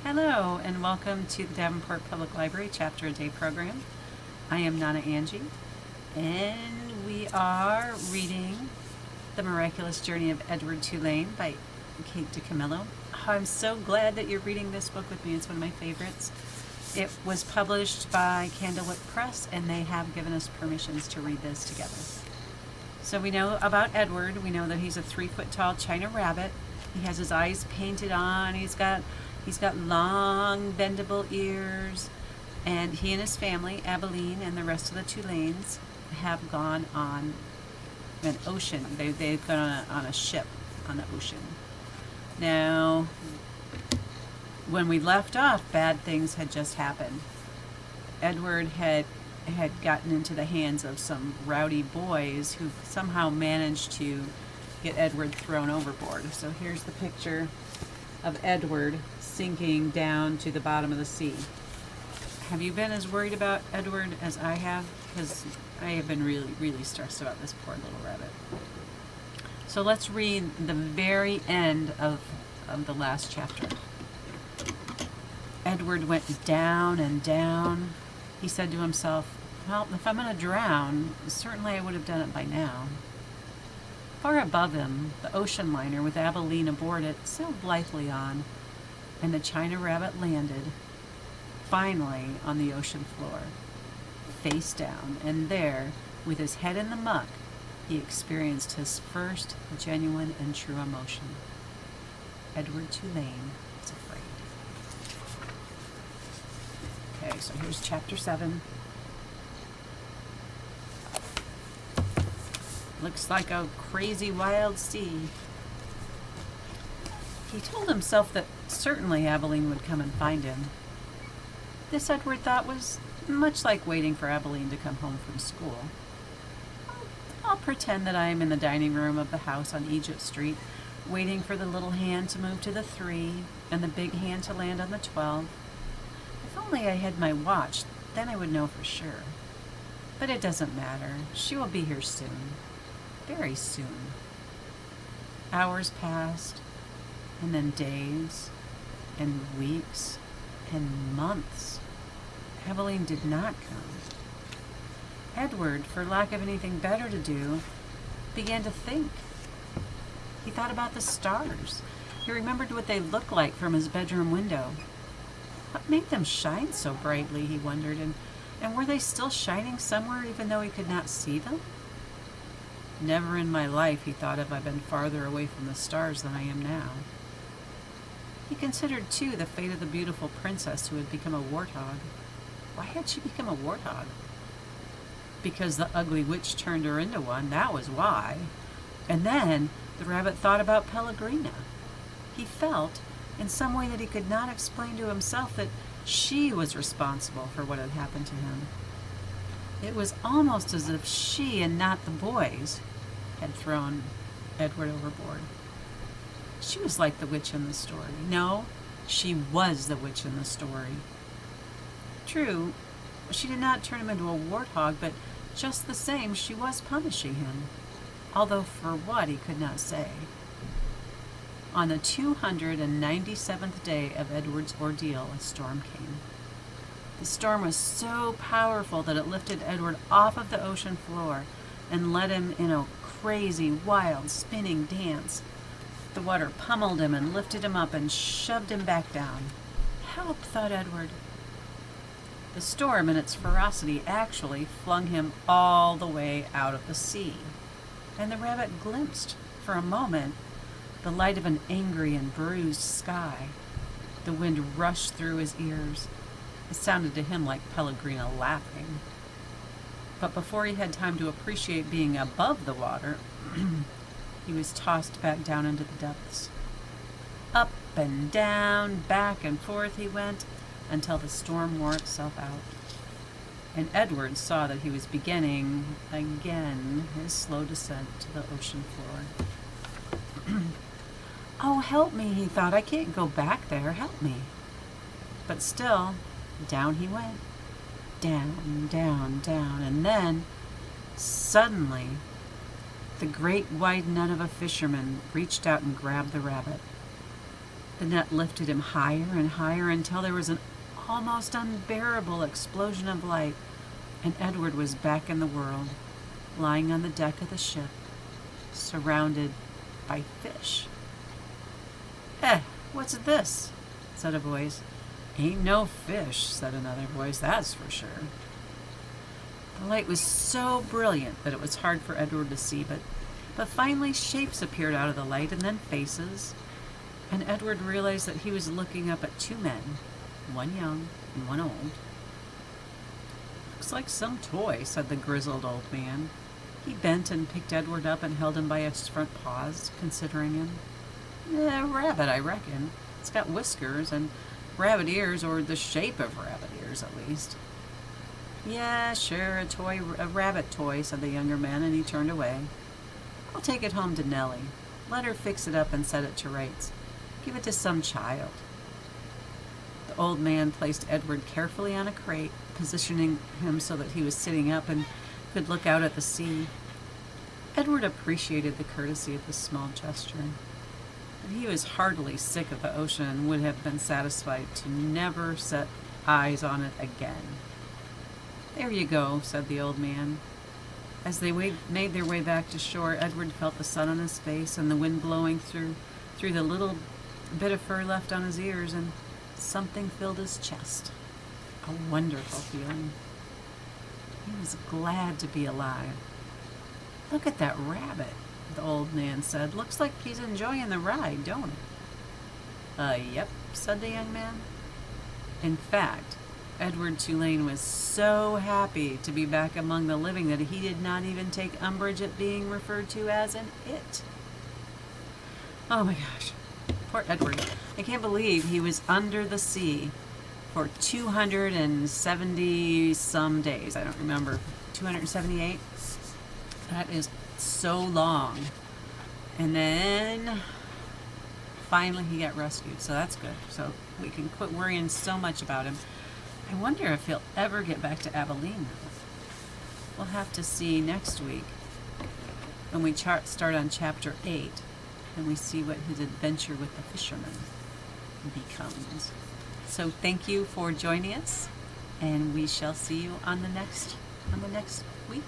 Hello and welcome to the Davenport Public Library Chapter a Day program. I am Nonna Angie and we are reading The Miraculous Journey of Edward Tulane by Kate DiCamillo. I'm so glad that you're reading this book with me. It's one of my favorites. It was published by Candlewick Press and they have given us permissions to read this together. So we know about Edward. We know that he's a 3-foot tall China rabbit. He has his eyes painted on. He's got long bendable ears, and he and his family, Abilene and the rest of the Tulanes, have gone on an ocean. They've gone on a ship on the ocean. Now, when we left off, bad things had just happened. Edward had gotten into the hands of some rowdy boys who somehow managed to get Edward thrown overboard. So here's the picture of Edward sinking down to the bottom of the sea. Have you been as worried about Edward as I have? Because I have been really stressed about this poor little rabbit. So let's read the very end of the last chapter. Edward went down and down. He said to himself, well, if I'm going to drown, certainly I would have done it by now. Far above him, the ocean liner with Abilene aboard it sailed blithely on, and the China rabbit landed, finally, on the ocean floor, face down, and there, with his head in the muck, he experienced his first genuine and true emotion. Edward Tulane was afraid. Okay, so here's chapter 7. Looks like a crazy wild sea. He told himself that certainly Abilene would come and find him. This, Edward thought, was much like waiting for Abilene to come home from school. I'll pretend that I am in the dining room of the house on Egypt Street, waiting for the little hand to move to the 3 and the big hand to land on the 12. If only I had my watch, then I would know for sure. But it doesn't matter. She will be here soon. Very soon. Hours passed, and then days, and weeks, and months. Abilene did not come. Edward, for lack of anything better to do, began to think. He thought about the stars. He remembered what they looked like from his bedroom window. What made them shine so brightly, he wondered, and were they still shining somewhere even though he could not see them? Never in my life, he thought, have I been farther away from the stars than I am now. He considered, too, the fate of the beautiful princess who had become a warthog. Why had she become a warthog? Because the ugly witch turned her into one, that was why. And then the rabbit thought about Pellegrina. He felt, in some way that he could not explain to himself, that she was responsible for what had happened to him. It was almost as if she, and not the boys, had thrown Edward overboard. She was like the witch in the story. No, she was the witch in the story. True, she did not turn him into a warthog, but just the same, she was punishing him, although for what he could not say. On the 297th day of Edward's ordeal, a storm came. The storm was so powerful that it lifted Edward off of the ocean floor and led him in a crazy, wild, spinning dance. The water pummeled him and lifted him up and shoved him back down. Help, thought Edward. The storm in its ferocity actually flung him all the way out of the sea, and the rabbit glimpsed, for a moment, the light of an angry and bruised sky. The wind rushed through his ears. It sounded to him like Pellegrina laughing. But before he had time to appreciate being above the water, he was tossed back down into the depths. Up and down, back and forth he went, until the storm wore itself out. And Edward saw that he was beginning, again, his slow descent to the ocean floor. Oh, help me, he thought. I can't go back there. Help me. But still, down he went. Down, down, down. And then, suddenly, the great white nun of a fisherman reached out and grabbed the rabbit. The net lifted him higher and higher until there was an almost unbearable explosion of light, and Edward was back in the world, lying on the deck of the ship, surrounded by fish. What's this?" said a voice. "Ain't no fish," said another voice, "that's for sure." The light was so brilliant that it was hard for Edward to see, but finally shapes appeared out of the light, and then faces, and Edward realized that he was looking up at two men, one young and one old. "Looks like some toy," said the grizzled old man. He bent and picked Edward up and held him by his front paws, considering him. "A rabbit, I reckon. It's got whiskers and rabbit ears, or the shape of rabbit ears, at least." "Yeah, sure, a rabbit toy," said the younger man, and he turned away. "I'll take it home to Nellie. Let her fix it up and set it to rights. Give it to some child." The old man placed Edward carefully on a crate, positioning him so that he was sitting up and could look out at the sea. Edward appreciated the courtesy of this small gesture, but he was heartily sick of the ocean and would have been satisfied to never set eyes on it again. "There you go," said the old man. As they made their way back to shore, Edward felt the sun on his face and the wind blowing through the little bit of fur left on his ears, and something filled his chest. A wonderful feeling. He was glad to be alive. "Look at that rabbit," the old man said. "Looks like he's enjoying the ride, don't it?" Yep," said the young man. In fact, Edward Tulane was so happy to be back among the living that he did not even take umbrage at being referred to as an it. Oh my gosh, poor Edward. I can't believe he was under the sea for 270 some days. I don't remember. 278? That is so long. And then finally he got rescued, so that's good. So we can quit worrying so much about him. I wonder if he'll ever get back to Abilene. We'll have to see next week when we start on chapter 8 and we see what his adventure with the fisherman becomes. So thank you for joining us, and we shall see you on the next week.